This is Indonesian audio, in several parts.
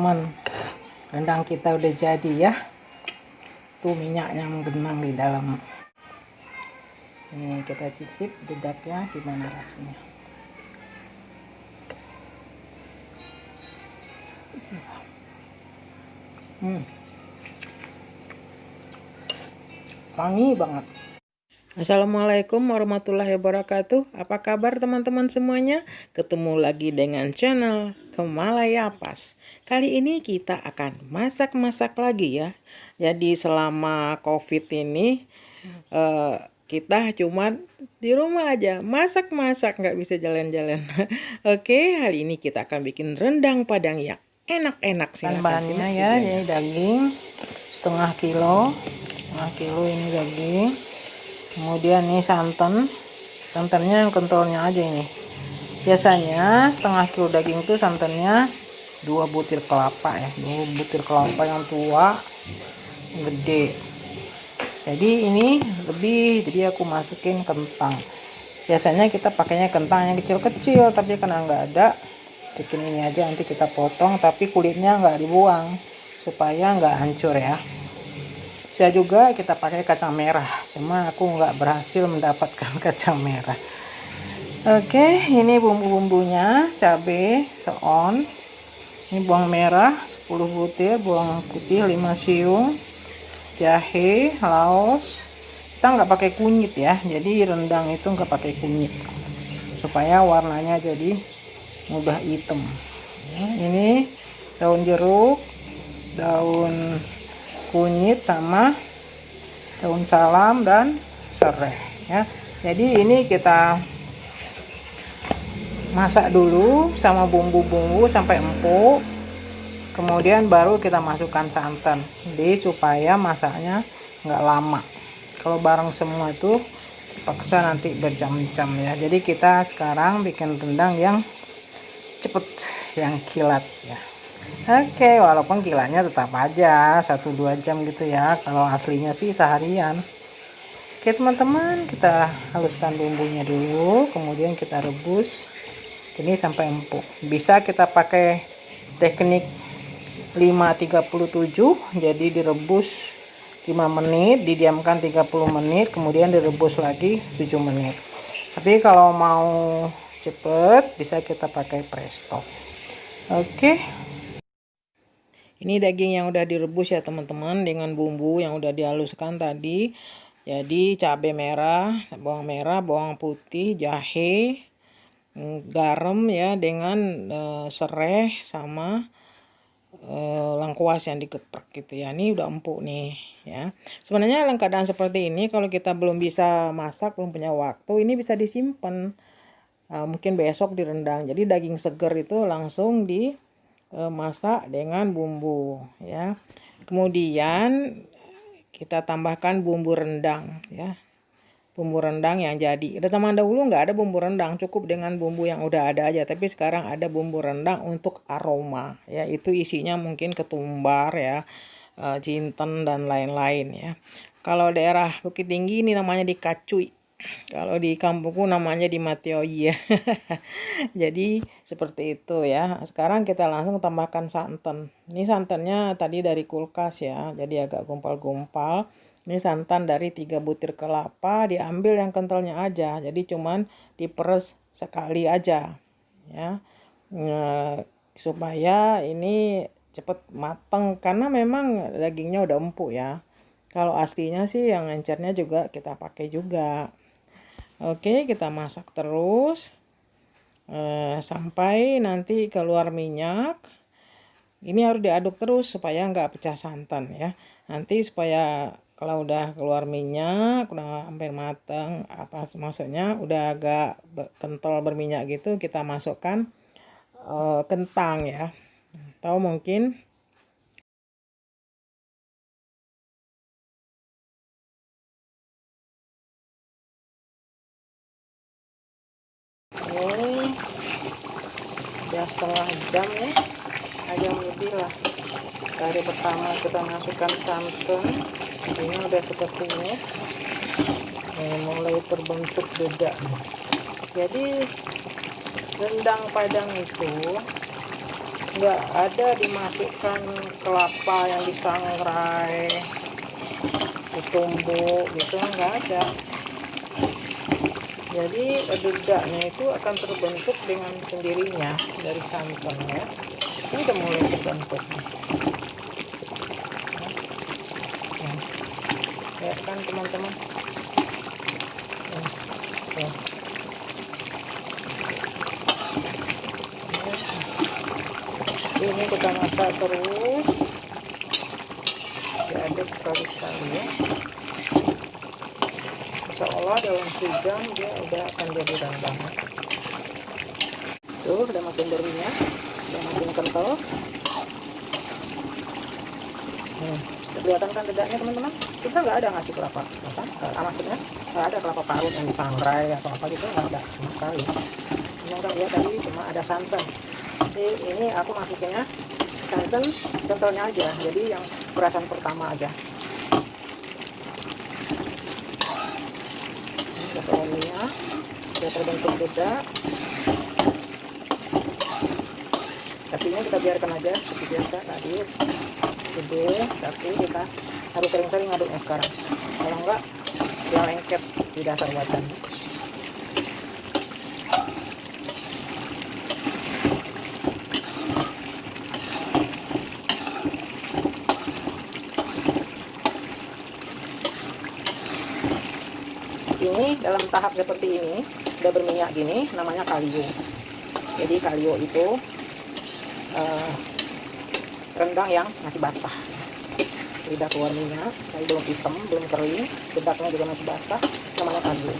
teman-teman, rendang kita udah jadi ya. Tuh minyaknya menggenang di dalam. Ini kita cicip dedapnya, gimana rasanya. Wangi banget. Assalamualaikum warahmatullahi wabarakatuh. Apa kabar teman-teman semuanya? Ketemu lagi dengan channel Kemalaya Pas. Kali ini kita akan masak-masak lagi ya. Jadi selama COVID ini kita cuma di rumah aja masak-masak, nggak bisa jalan-jalan. Oke, hari ini kita akan bikin rendang Padang yang enak-enak. Bahannya ya, ini daging setengah kilo ini daging. Kemudian ini santannya yang kentalnya aja ini. Biasanya setengah kilo daging itu santannya 2 butir kelapa ya, 2 butir kelapa yang tua gede. Jadi ini lebih, jadi aku masukin kentang. Biasanya kita pakainya kentang yang kecil-kecil, tapi karena nggak ada, bikin ini aja. Nanti kita potong, tapi kulitnya nggak dibuang supaya nggak hancur ya. Bisa juga kita pakai kacang merah, cuma aku nggak berhasil mendapatkan kacang merah. Oke, ini bumbu-bumbunya: cabai seon, ini bawang merah 10 butir, bawang putih 5 siung, jahe, laos. Kita nggak pakai kunyit ya, jadi rendang itu nggak pakai kunyit supaya warnanya jadi mudah hitam. Ini daun jeruk, daun kunyit, sama daun salam dan serai ya. Jadi ini kita masak dulu sama bumbu-bumbu sampai empuk, kemudian baru kita masukkan santan. Jadi supaya masaknya nggak lama. Kalau bareng semua itu paksa nanti berjam-jam ya. Jadi kita sekarang bikin rendang yang cepet, yang kilat ya. Oke, walaupun kilanya tetap aja 1-2 jam gitu ya. Kalau aslinya sih seharian. Oke teman-teman, kita haluskan bumbunya dulu, kemudian kita rebus ini sampai empuk. Bisa kita pakai teknik 5-37, jadi direbus 5 menit, didiamkan 30 menit, kemudian direbus lagi 7 menit. Tapi kalau mau cepet bisa kita pakai presto. Oke. Ini daging yang udah direbus ya teman-teman, dengan bumbu yang udah dihaluskan tadi. Jadi cabai merah, bawang putih, jahe, garam ya, dengan serai sama lengkuas yang digeprek gitu ya. Ini udah empuk nih ya. Sebenarnya dalam keadaan seperti ini, kalau kita belum bisa masak, belum punya waktu, ini bisa disimpan. Mungkin besok direndang. Jadi daging seger itu langsung masak dengan bumbu ya. Kemudian kita tambahkan bumbu rendang ya, bumbu rendang yang jadi. Udah zaman dahulu nggak ada bumbu rendang, cukup dengan bumbu yang udah ada aja. Tapi sekarang ada bumbu rendang untuk aroma ya. Itu isinya mungkin ketumbar ya, jinten dan lain-lain ya. Kalau daerah Bukit Tinggi ini namanya dikacui. Kalau di kampungku namanya di Matioi ya. Jadi seperti itu ya. Sekarang kita langsung tambahkan santan. Ini santannya tadi dari kulkas ya, jadi agak gumpal-gumpal. Ini santan dari 3 butir kelapa, diambil yang kentalnya aja. Jadi cuman diperes sekali aja ya. Supaya ini cepet mateng, karena memang dagingnya udah empuk ya. Kalau aslinya sih yang encernya juga kita pakai juga. Oke, kita masak terus sampai nanti keluar minyak. Ini harus diaduk terus supaya nggak pecah santan ya. Nanti supaya kalau udah keluar minyak, udah hampir matang, maksudnya udah agak kental berminyak gitu, kita masukkan kentang ya. Atau mungkin ini udah setengah jam ya, agak lebih lah. Dari pertama kita masukkan santan, ini udah seperti ini, mulai terbentuk dedak. Jadi rendang Padang itu nggak ada dimasukkan kelapa yang disangrai, ditumbuk gitu, nggak ada. Jadi dedaknya itu akan terbentuk dengan sendirinya dari santan ya. Ini udah mulai terbentuk ya kan teman-teman. Ini kita masak terus, diaduk sekali-sekali ya. Insya Allah dalam sejam dia udah akan jadi rendang. Tuh udah makin berminyak, udah makin kental. Kelihatan kan dedaknya teman-teman. Kita nggak ada ngasih kelapa, kan? Maksudnya nggak ada kelapa parut yang disangrai atau apa gitu, nggak ada sama sekali. Cuma kan dia tadi cuma ada santan. Jadi ini aku masukinnya santan kentalnya aja, jadi yang perasan pertama aja. Ini udah minyak, sudah terbentuk dedak. Tapinya kita biarkan aja seperti biasa tadi, gede, tapi kita harus sering-sering ngaduknya sekarang. Kalau enggak dia lengket di dasar wajan. Ini dalam tahap seperti ini udah berminyak gini, namanya kalio. Jadi kalio itu rendang yang masih basah, udah keluar minyak, tapi belum hitam, belum kering, dedaknya juga masih basah, namanya kalio.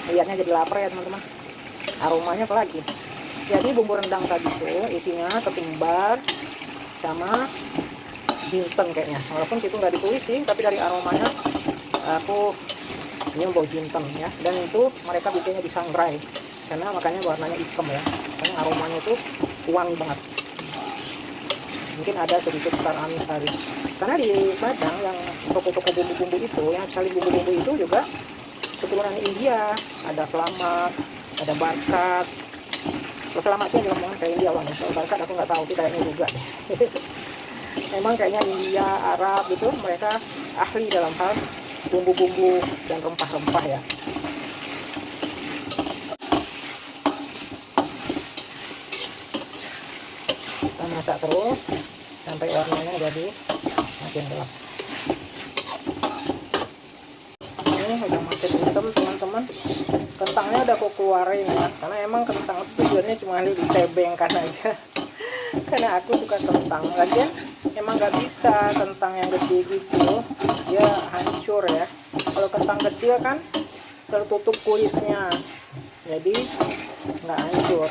Lihatnya jadi lapar ya teman-teman. Aromanya apa lagi? Jadi bumbu rendang tadi tuh isinya ketumbar sama jinten kayaknya, walaupun situ nggak ditulis sih, tapi dari aromanya aku nyium bau jinten ya. Dan itu mereka bikinnya disangrai, karena makanya warnanya hitam ya, karena aromanya itu wangi banget. Mungkin ada sedikit star anis tadi, karena di Padang yang toko-toko bumbu-bumbu itu, yang saling bumbu-bumbu itu juga keturunan India, ada Selamat, ada Barkat. Selamatnya jelas kayak India wangi, kalau Barkat aku nggak tahu, tapi kayaknya juga memang kayaknya India, Arab gitu, mereka ahli dalam hal bumbu-bumbu dan rempah-rempah ya. Kita masak terus sampai warnanya jadi makin gelap. Ini udah makin hitam teman-teman. Kentangnya udah aku keluarin ya, karena emang kentang itu tujuannya cuma ditebengkan aja. Karena aku suka kentang, lagian emang nggak bisa kentang yang gede gitu, dia hancur ya. Kalau kentang kecil kan tertutup kulitnya, jadi nggak hancur.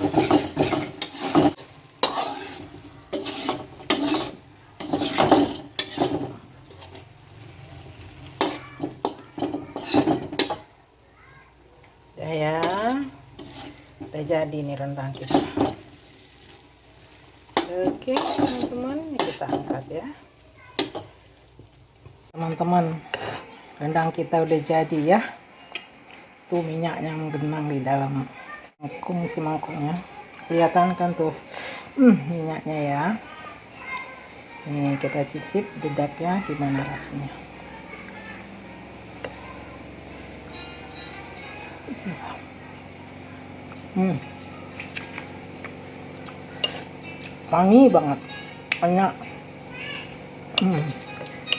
Ya, udah jadi nih rendang kita. Oke teman-teman, kita angkat ya teman-teman. Rendang kita udah jadi ya. Tuh minyaknya menggenang di dalam mangkuk, si mangkuknya kelihatan kan tuh minyaknya ya. Ini kita cicip dedaknya gimana rasanya. Wangi banget, banyak.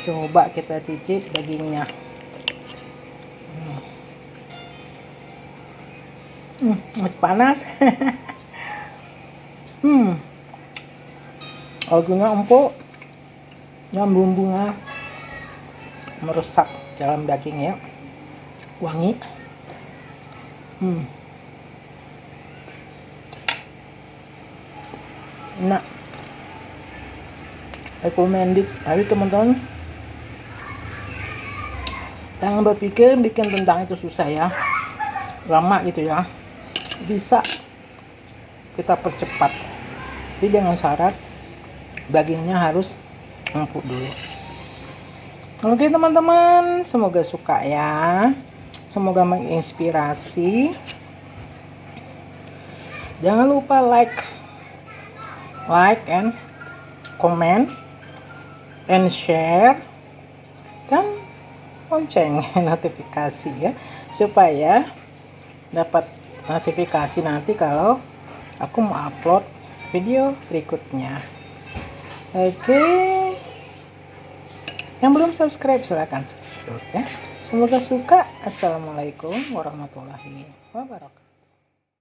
Coba kita cicip dagingnya. Masih panas. Dagingnya empuk, dan bumbunya meresap dalam daging ya, wangi. Enak, recommended. Ayo teman-teman, jangan berpikir bikin rendang itu susah ya, lama gitu ya. Bisa kita percepat, tapi dengan syarat dagingnya harus empuk dulu. Oke teman-teman, semoga suka ya. Semoga menginspirasi. Jangan lupa like and comment and share dan lonceng notifikasi ya, supaya dapat notifikasi nanti kalau aku mau upload video berikutnya. Oke, yang belum subscribe silahkan subscribe ya. Semoga suka. Assalamualaikum warahmatullahi wabarakatuh.